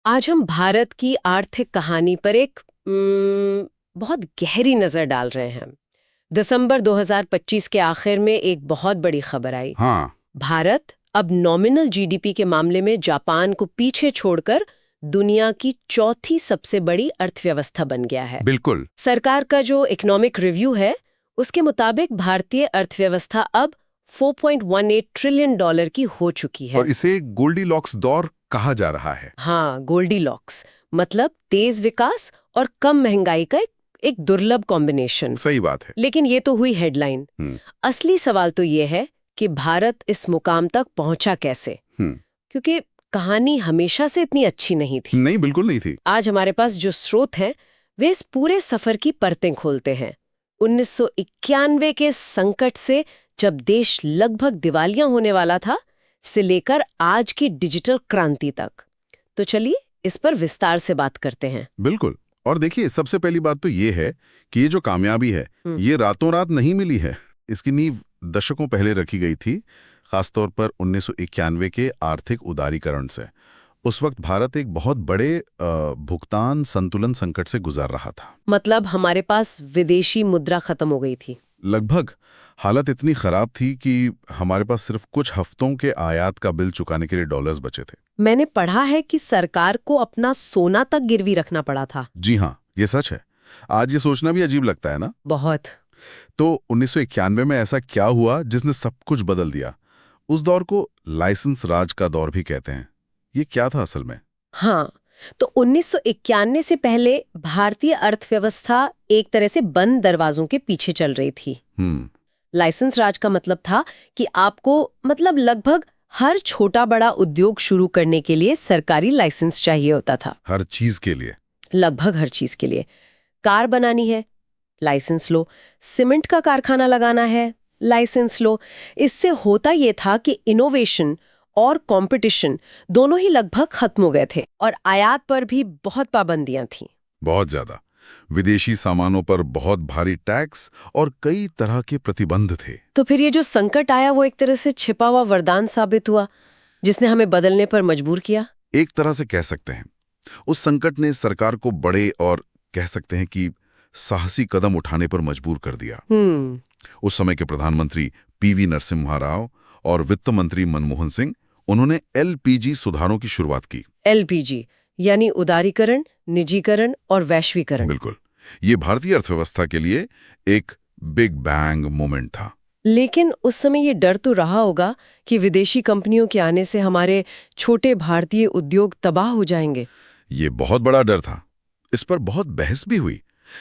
आज हम भारत की आर्थिक कहानी पर एक बहुत गहरी नजर डाल रहे हैं। दिसंबर 2025 के आखिर में एक बहुत बड़ी खबर आई। हाँ। भारत अब नॉमिनल जीडीपी के मामले में जापान को पीछे छोड़कर दुनिया की चौथी सबसे बड़ी अर्थव्यवस्था बन गया है। बिल्कुल। सरकार का जो इकोनॉमिक रिव्यू है उसके मुताबिक भारतीय अर्थव्यवस्था अब $4.18 ट्रिलियन की हो चुकी है। और इसे गोल्डीलॉक्स दौर कहा जा रहा है। हाँ, गोल्डीलॉक्स मतलब तेज विकास और कम महंगाई का एक दुर्लभ कॉम्बिनेशन। सही बात है। लेकिन ये तो हुई हेडलाइन। असली सवाल तो ये है कि भारत इस मुकाम तक पहुंचा कैसे, क्योंकि कहानी हमेशा से इतनी अच्छी नहीं थी। नहीं, बिल्कुल नहीं थी। आज हमारे पास जो स्रोत हैं वे इस पूरे सफर की परतें खोलते हैं। 1991 के संकट से, जब देश लगभग दिवालिया होने वाला था, से लेकर आज की डिजिटल क्रांति तक। तो चलिए इस पर विस्तार से बात करते हैं। बिल्कुल। और देखिए, सबसे पहली बात तो ये है कि ये जो कामयाबी है ये रातों रात नहीं मिली है। इसकी नींव दशकों पहले रखी गई थी, खासतौर पर 1991 के आर्थिक उदारीकरण से। उस वक्त भारत एक बहुत बड़े भुगतान संतुलन संकट से गुजर रहा था। मतलब हमारे पास विदेशी मुद्रा खत्म हो गई थी। लगभग। हालत इतनी खराब थी कि हमारे पास सिर्फ कुछ हफ्तों के आयात का बिल चुकाने के लिए डॉलर्स बचे थे। मैंने पढ़ा है कि सरकार को अपना सोना तक गिरवी रखना पड़ा था। जी हाँ, ये सच है। आज ये सोचना भी अजीब लगता है ना। बहुत। तो 1991 में ऐसा क्या हुआ जिसने सब कुछ बदल दिया? उस दौर को लाइसेंस राज का दौर भी कहते हैं। ये क्या था असल में? हाँ, तो 1991 से पहले भारतीय अर्थव्यवस्था एक तरह से बंद दरवाजों के पीछे चल रही थी। लाइसेंस राज का मतलब था कि आपको लगभग हर छोटा बड़ा उद्योग शुरू करने के लिए सरकारी लाइसेंस चाहिए होता था। हर चीज के लिए? लगभग हर चीज के लिए। कार बनानी है, लाइसेंस लो। सीमेंट का कारखाना लगाना है, लाइसेंस लो। इससे होता यह था कि इनोवेशन और कंपटीशन दोनों ही लगभग खत्म हो गए थे, और आयात पर भी बहुत पाबंदियां थीं। बहुत ज्यादा। विदेशी सामानों पर बहुत भारी टैक्स और कई तरह के प्रतिबंध थे। तो फिर ये जो संकट आया वो एक तरह से छिपा हुआ वरदान साबित हुआ, जिसने हमें बदलने पर मजबूर किया। एक तरह से कह सकते हैं उस संकट ने सरकार को बड़े और कह सकते हैं कि साहसी कदम उठाने पर मजबूर कर दिया। उस समय के प्रधानमंत्री पीवी नरसिम्हा राव और वित्त मंत्री मनमोहन सिंह, उन्होंने एलपीजी सुधारों की शुरुआत की। एलपीजी यानी उदारीकरण, निजीकरण और वैश्वीकरण। बिल्कुल। ये भारतीय अर्थव्यवस्था के लिए एक बिग बैंग मोमेंट था। लेकिन उस समय ये डर तो रहा होगा कि विदेशी कंपनियों के आने से हमारे छोटे भारतीय उद्योग तबाह हो जाएंगे। ये बहुत बड़ा डर था। इस पर बहुत बहस भी हुई।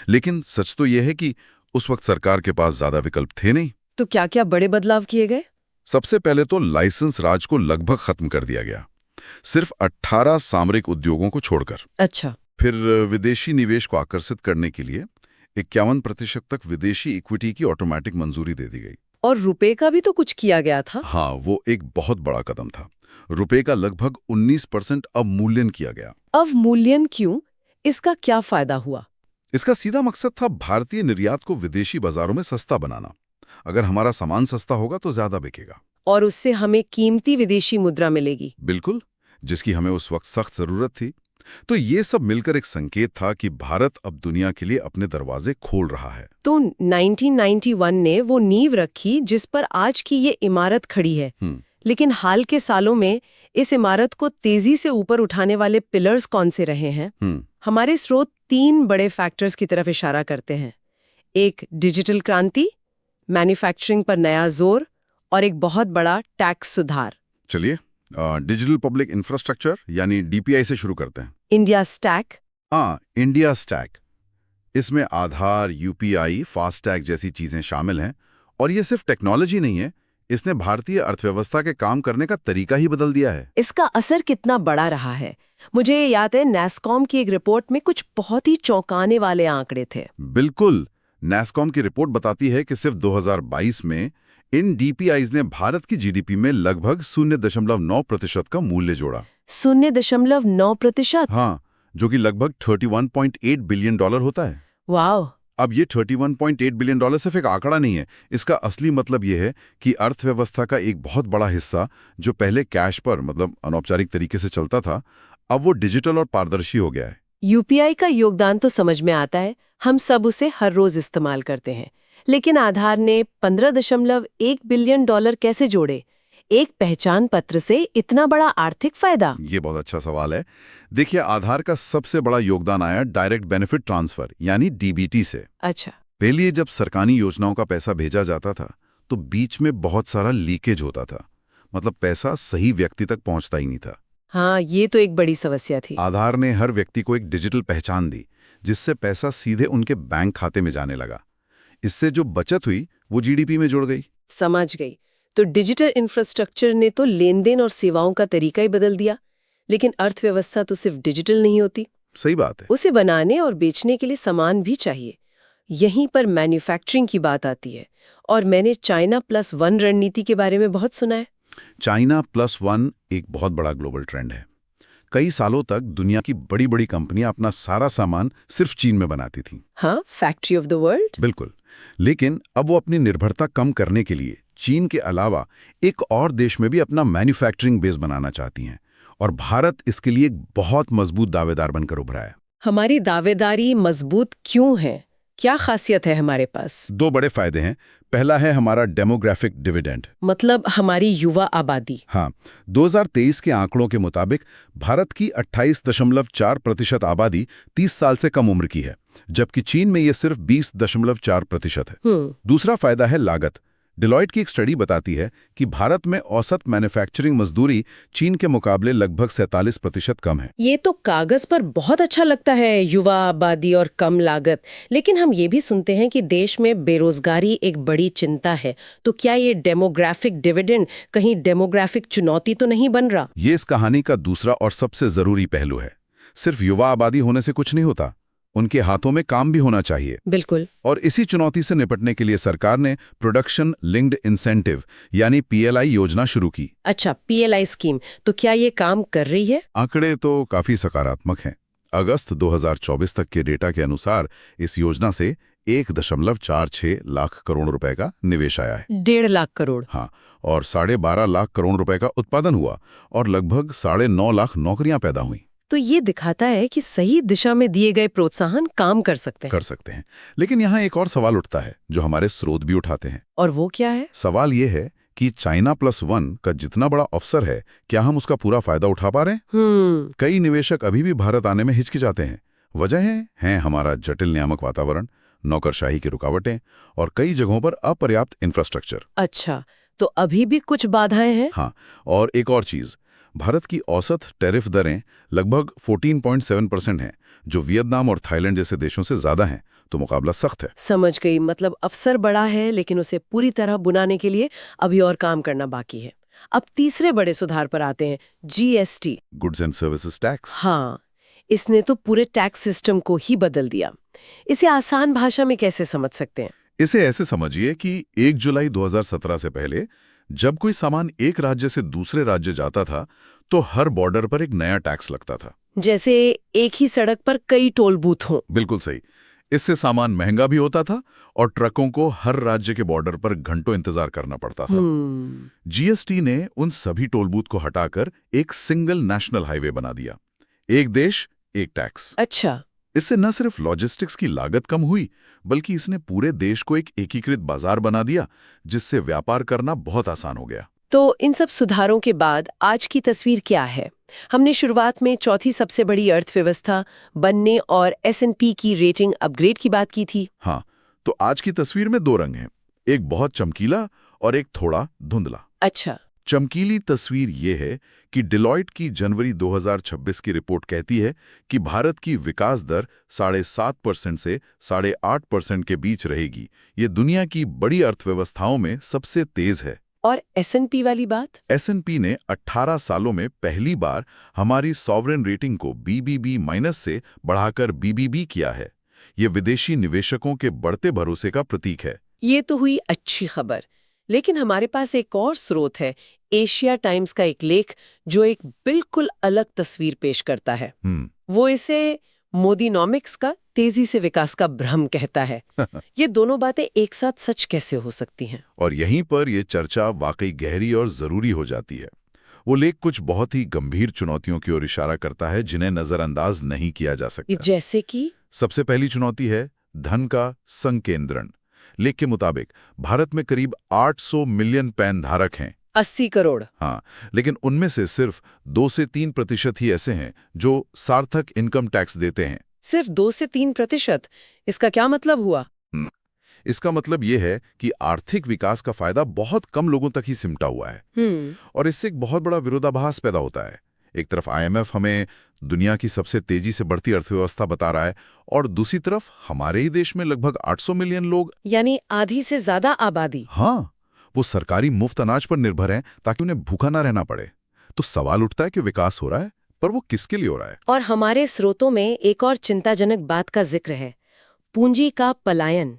लेकिन सच तो यह है कि उस वक्त सरकार के पास ज्यादा विकल्प थे नहीं। तो क्या क्या बड़े बदलाव किए गए? सबसे पहले तो लाइसेंस राज को लगभग खत्म कर दिया गया, सिर्फ 18 सामरिक उद्योगों को छोड़कर। अच्छा। फिर विदेशी निवेश को आकर्षित करने के लिए 51% तक विदेशी इक्विटी की ऑटोमेटिक मंजूरी दे दी गई। और रुपए का भी तो कुछ किया गया था। हाँ, वो एक बहुत बड़ा कदम था। रुपए का लगभग 19% अवमूल्यन किया गया। अवमूल्यन क्यों? इसका क्या फायदा हुआ? इसका सीधा मकसद था भारतीय निर्यात को विदेशी बाजारों में सस्ता बनाना। अगर हमारा सामान सस्ता होगा तो ज्यादा बिकेगा, और उससे हमें कीमती विदेशी मुद्रा मिलेगी। बिल्कुल, जिसकी हमें उस वक्त सख्त जरूरत थी। तो ये सब मिलकर एक संकेत था कि भारत अब दुनिया के लिए अपने दरवाजे खोल रहा है। तो 1991 ने वो नींव रखी जिस पर आज की ये इमारत खड़ी है। लेकिन हाल के सालों में इस इमारत को तेजी से ऊपर उठाने वाले पिलर्स कौन से रहे हैं? हमारे स्रोत 3 बड़े फैक्टर्स की तरफ इशारा करते हैं। एक डिजिटल क्रांति, मैन्युफैक्चरिंग पर नया जोर, और एक बहुत बड़ा टैक्स सुधार। चलिए डिजिटल पब्लिक इंफ्रास्ट्रक्चर यानी डीपीआई से शुरू करते हैं। India stack. हाँ, इंडिया स्टैक। इसमें आधार, यूपीआई, फास्टैग जैसी चीजें शामिल हैं। और ये सिर्फ टेक्नोलॉजी नहीं है, इसने भारतीय अर्थव्यवस्था के काम करने का तरीका ही बदल दिया है। इसका असर कितना बड़ा रहा है? मुझे याद है नैस्कॉम की एक रिपोर्ट में कुछ बहुत ही चौंकाने वाले आंकड़े थे। बिल्कुल। नैस्कॉम की रिपोर्ट बताती है कि सिर्फ 2022 में इन डीपीआईज ने भारत की जीडीपी में लगभग 0.9% का मूल्य जोड़ा। 0.9%? हाँ, जो कि लगभग $31.8 बिलियन होता है। वाह! अब ये $31.8 बिलियन सिर्फ एक आंकड़ा नहीं है। इसका असली मतलब ये है कि अर्थव्यवस्था का एक बहुत बड़ा हिस्सा जो पहले कैश पर अनौपचारिक तरीके से चलता था, अब वो डिजिटल और पारदर्शी हो गया है। यूपीआई का योगदान तो समझ में आता है, हम सब उसे हर रोज इस्तेमाल करते हैं। लेकिन आधार ने 15.1 बिलियन डॉलर कैसे जोड़े? एक पहचान पत्र से इतना बड़ा आर्थिक फायदा? ये बहुत अच्छा सवाल है। देखिए, आधार का सबसे बड़ा योगदान आया डायरेक्ट बेनिफिट ट्रांसफर यानी डीबीटी से। अच्छा। पहले जब सरकारी योजनाओं का पैसा भेजा जाता था तो बीच में बहुत सारा लीकेज होता था, मतलब पैसा सही व्यक्ति तक पहुंचता ही नहीं था। हाँ, ये तो एक बड़ी समस्या थी। आधार ने हर व्यक्ति को एक डिजिटल पहचान दी, जिससे पैसा सीधे उनके बैंक खाते में जाने लगा। इससे जो बचत हुई वो जीडीपी में जुड़ गई। समझ गई। तो डिजिटल इंफ्रास्ट्रक्चर ने तो लेन देन और सेवाओं का तरीका ही बदल दिया। लेकिन अर्थव्यवस्था तो सिर्फ डिजिटल नहीं होती। सही बात है। उसे बनाने और बेचने के लिए सामान भी चाहिए। यहीं पर मैन्युफैक्चरिंग की बात आती है। और मैंने चाइना प्लस वन रणनीति के बारे में बहुत सुना है। चाइना प्लस वन एक बहुत बड़ा ग्लोबल ट्रेंड है। कई सालों तक दुनिया की बड़ी बड़ी कंपनियां अपना सारा सामान सिर्फ चीन में बनाती थीं। हाँ, फैक्ट्री ऑफ द वर्ल्ड। बिल्कुल। लेकिन अब वो अपनी निर्भरता कम करने के लिए चीन के अलावा एक और देश में भी अपना मैन्युफैक्चरिंग बेस बनाना चाहती हैं, और भारत इसके लिए एक बहुत मजबूत दावेदार बनकर उभरा है। हमारी दावेदारी मजबूत क्यों है? क्या खासियत है हमारे पास? दो बड़े फायदे हैं। पहला है हमारा डेमोग्राफिक डिविडेंड, मतलब हमारी युवा आबादी। हाँ, 2023 के आंकड़ों के मुताबिक भारत की 28.4% आबादी 30 साल से कम उम्र की है, जबकि चीन में ये सिर्फ 20.4% है। दूसरा फायदा है लागत। डिलॉयट की एक स्टडी बताती है कि भारत में औसत मैन्युफैक्चरिंग मजदूरी चीन के मुकाबले लगभग 47% कम है। ये तो कागज पर बहुत अच्छा लगता है, युवा आबादी और कम लागत। लेकिन हम ये भी सुनते हैं कि देश में बेरोजगारी एक बड़ी चिंता है। तो क्या ये डेमोग्राफिक डिविडेंड कहीं डेमोग्राफिक चुनौती तो नहीं बन रहा? ये इस कहानी का दूसरा और सबसे जरूरी पहलू है। सिर्फ युवा आबादी होने से कुछ नहीं होता, उनके हाथों में काम भी होना चाहिए। बिल्कुल। और इसी चुनौती से निपटने के लिए सरकार ने प्रोडक्शन लिंक्ड इंसेंटिव यानी पीएलआई योजना शुरू की। अच्छा, पीएलआई स्कीम। तो क्या ये काम कर रही है? आंकड़े तो काफी सकारात्मक हैं। अगस्त 2024 तक के डेटा के अनुसार इस योजना से 1.46 लाख करोड़ रुपए का निवेश आया है। 1.5 लाख करोड़? हाँ, और 12.5 लाख करोड़ रुपए का उत्पादन हुआ और लगभग 9.5 लाख नौकरियां पैदा हुई। तो ये दिखाता है कि सही दिशा में दिए गए प्रोत्साहन काम कर सकते हैं। लेकिन यहाँ एक और सवाल उठता है जो हमारे स्रोत भी उठाते हैं। और वो क्या है? सवाल ये है कि चाइना प्लस वन का जितना बड़ा अवसर है, क्या हम उसका पूरा फायदा उठा पा रहे हैं? कई निवेशक अभी भी भारत आने में हिचकिचाते हैं। वजह है हमारा जटिल नियामक वातावरण, नौकरशाही की रुकावटें और कई जगहों पर अपर्याप्त इंफ्रास्ट्रक्चर। अच्छा, तो अभी भी कुछ बाधाएं हैं? हाँ, और एक और चीज, भारत की औसत टैरिफ दरें लगभग 14.7% हैं, जो वियतनाम और थाईलैंड जैसे देशों से ज्यादा हैं, तो मुकाबला सख्त है। समझ गई। मतलब अवसर बड़ा है, लेकिन उसे पूरी तरह बुनाने के लिए अभी और काम करना बाकी है। अब तीसरे बड़े सुधार पर आते हैं, GST, goods and services tax. हाँ, इसने तो पूरे टैक्स सिस्टम को ही बदल दिया। इसे आसान भाषा में कैसे समझ सकते हैं? इसे ऐसे समझिए कि 1 जुलाई 2017 से पहले जब कोई सामान एक राज्य से दूसरे राज्य जाता था तो हर बॉर्डर पर एक नया टैक्स लगता था। जैसे एक ही सड़क पर कई टोल बूथ हों। बिल्कुल सही। इससे सामान महंगा भी होता था और ट्रकों को हर राज्य के बॉर्डर पर घंटों इंतजार करना पड़ता था। जीएसटी ने उन सभी टोल बूथ को हटाकर एक सिंगल नेशनल हाईवे बना दिया। एक देश, एक टैक्स। अच्छा। इससे न सिर्फ लॉजिस्टिक्स की लागत कम हुई, बल्कि इसने पूरे देश को एक एकीकृत बाजार बना दिया, जिससे व्यापार करना बहुत आसान हो गया। तो इन सब सुधारों के बाद आज की तस्वीर क्या है? हमने शुरुआत में चौथी सबसे बड़ी अर्थव्यवस्था बनने और S&P की रेटिंग अपग्रेड की बात की थी। हाँ, तो आज की तस्वीर में दो रंग हैं, एक बहुत चमकीला और एक थोड़ा धुंधला। अच्छा। चमकीली तस्वीर ये है कि डिलॉयट की जनवरी 2026 की रिपोर्ट कहती है कि भारत की विकास दर 7.5% से 8.5% के बीच रहेगी। ये दुनिया की बड़ी अर्थव्यवस्थाओं में सबसे तेज है। और S&P वाली बात? S&P ने 18 सालों में पहली बार हमारी सॉवरेन रेटिंग को BBB- से बढ़ाकर BBB किया है। ये विदेशी निवेशकों के बढ़ते भरोसे का प्रतीक है। ये तो हुई अच्छी खबर। लेकिन हमारे पास एक और स्रोत है, एशिया टाइम्स का एक लेख जो एक बिल्कुल अलग तस्वीर पेश करता है। वो इसे मोदीनॉमिक्स का तेजी से विकास का भ्रम कहता है। ये दोनों बातें एक साथ सच कैसे हो सकती हैं? और यहीं पर यह चर्चा वाकई गहरी और जरूरी हो जाती है। वो लेख कुछ बहुत ही गंभीर चुनौतियों की ओर इशारा करता है जिन्हें नजरअंदाज नहीं किया जा सकता। जैसे कि सबसे पहली चुनौती है धन का संकेंद्रण। लेख के मुताबिक भारत में करीब 800 मिलियन पैन धारक हैं। 80 करोड़। हाँ, लेकिन उनमें से सिर्फ 2 से 3% ही ऐसे हैं जो सार्थक इनकम टैक्स देते हैं। सिर्फ 2 से 3%? इसका क्या मतलब हुआ? इसका मतलब ये है कि आर्थिक विकास का फायदा बहुत कम लोगों तक ही सिमटा हुआ है। और इससे एक बहुत बड़ा विरोधाभास पैदा होता है। एक तरफ IMF हमें दुनिया की सबसे तेजी से बढ़ती अर्थव्यवस्था बता रहा है और दूसरी तरफ हमारे ही देश में लगभग 800 मिलियन लोग, यानी आधी से ज्यादा आबादी, हाँ, वो सरकारी मुफ्त अनाज पर निर्भर हैं ताकि उन्हें भूखा ना रहना पड़े। तो सवाल उठता है कि विकास हो रहा है, पर वो किसके लिए हो रहा है? और हमारे स्रोतों में एक और चिंताजनक बात का जिक्र है, पूंजी का पलायन।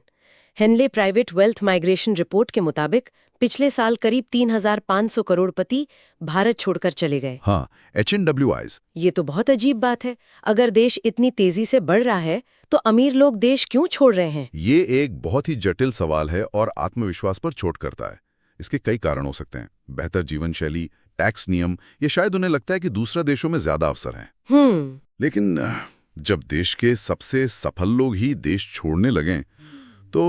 Henley private wealth migration report के मुताबिक पिछले साल करीब 3,500 करोड़पति भारत छोड़कर चले गए। हाँ, HNWIs। ये तो बहुत अजीब बात है। अगर देश इतनी तेजी से बढ़ रहा है तो अमीर लोग देश क्यों छोड़ रहे हैं? ये एक बहुत ही जटिल सवाल है और आत्मविश्वास पर चोट करता है। इसके कई कारण हो सकते हैं। बेहतर जीवन शैली, टैक्स नियम, ये शायद उन्हें लगता है कि दूसरा देशों में ज्यादा अवसर हैं। लेकिन जब देश के सबसे सफल लोग ही देश छोड़ने लगें तो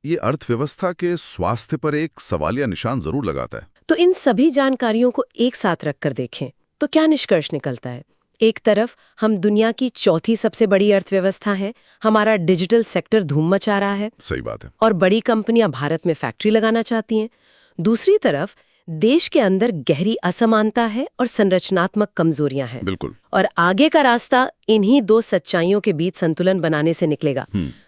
ये अर्थव्यवस्था के स्वास्थ्य पर एक सवालिया निशान जरूर लगाता है। तो इन सभी जानकारियों को एक साथ रखकर देखें तो क्या निष्कर्ष निकलता है? एक तरफ हम दुनिया की चौथी सबसे बड़ी अर्थव्यवस्था हैं, हमारा डिजिटल सेक्टर धूम मचा रहा है। सही बात है। और बड़ी कंपनियां भारत में फैक्ट्री लगाना चाहती हैं। दूसरी तरफ देश के अंदर गहरी असमानता है और संरचनात्मक कमजोरियां हैं। बिल्कुल। और आगे का रास्ता इन्हीं दो सच्चाइयों के बीच संतुलन बनाने से निकलेगा।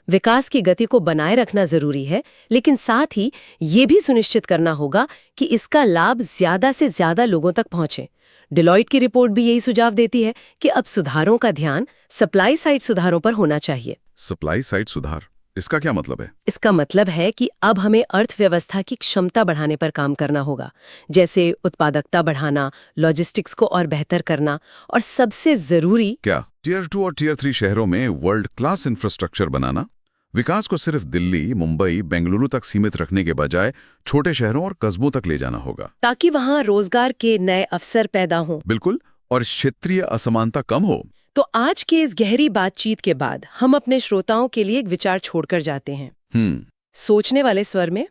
विकास की गति को बनाए रखना जरूरी है, लेकिन साथ ही ये भी सुनिश्चित करना होगा कि इसका लाभ ज्यादा से ज्यादा लोगों तक पहुंचे। डिलॉयट की रिपोर्ट भी यही सुझाव देती है कि अब सुधारों का ध्यान सप्लाई साइड सुधारों पर होना चाहिए। सप्लाई साइड सुधार, इसका क्या मतलब है? इसका मतलब है कि अब हमें अर्थव्यवस्था की क्षमता बढ़ाने पर काम करना होगा, जैसे उत्पादकता बढ़ाना, लॉजिस्टिक्स को और बेहतर करना, और सबसे जरूरी क्या Tier 2 और Tier 3 शहरों में वर्ल्ड क्लास इंफ्रास्ट्रक्चर बनाना। विकास को सिर्फ दिल्ली, मुंबई, बेंगलुरु तक सीमित रखने के बजाय छोटे शहरों और कस्बों तक ले जाना होगा, ताकि वहां रोजगार के नए अवसर पैदा हों। बिल्कुल, और क्षेत्रीय असमानता कम हो। तो आज के इस गहरी बातचीत के बाद हम अपने श्रोताओं के लिए एक विचार छोड़कर जाते हैं। सोचने वाले स्वर में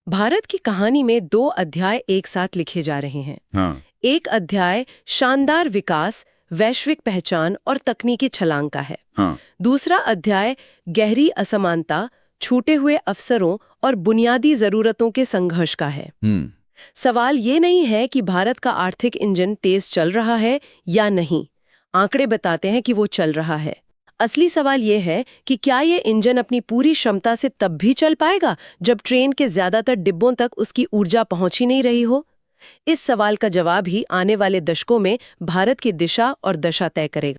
भारत की कहानी में 2 अध्याय एक साथ लिखे जा रहे हैं। हाँ। एक अध्याय शानदार विकास, वैश्विक पहचान और तकनीकी छलांग का है। हाँ। दूसरा अध्याय गहरी असमानता, छूटे हुए अवसरों और बुनियादी जरूरतों के संघर्ष का है। सवाल ये नहीं है कि भारत का आर्थिक इंजन तेज चल रहा है या नहीं, आंकड़े बताते हैं कि वो चल रहा है। असली सवाल ये है कि क्या ये इंजन अपनी पूरी क्षमता से तब भी चल पाएगा जब ट्रेन के ज्यादातर डिब्बों तक उसकी ऊर्जा पहुंच ही नहीं रही हो? इस सवाल का जवाब ही आने वाले दशकों में भारत की दिशा और दशा तय करेगा।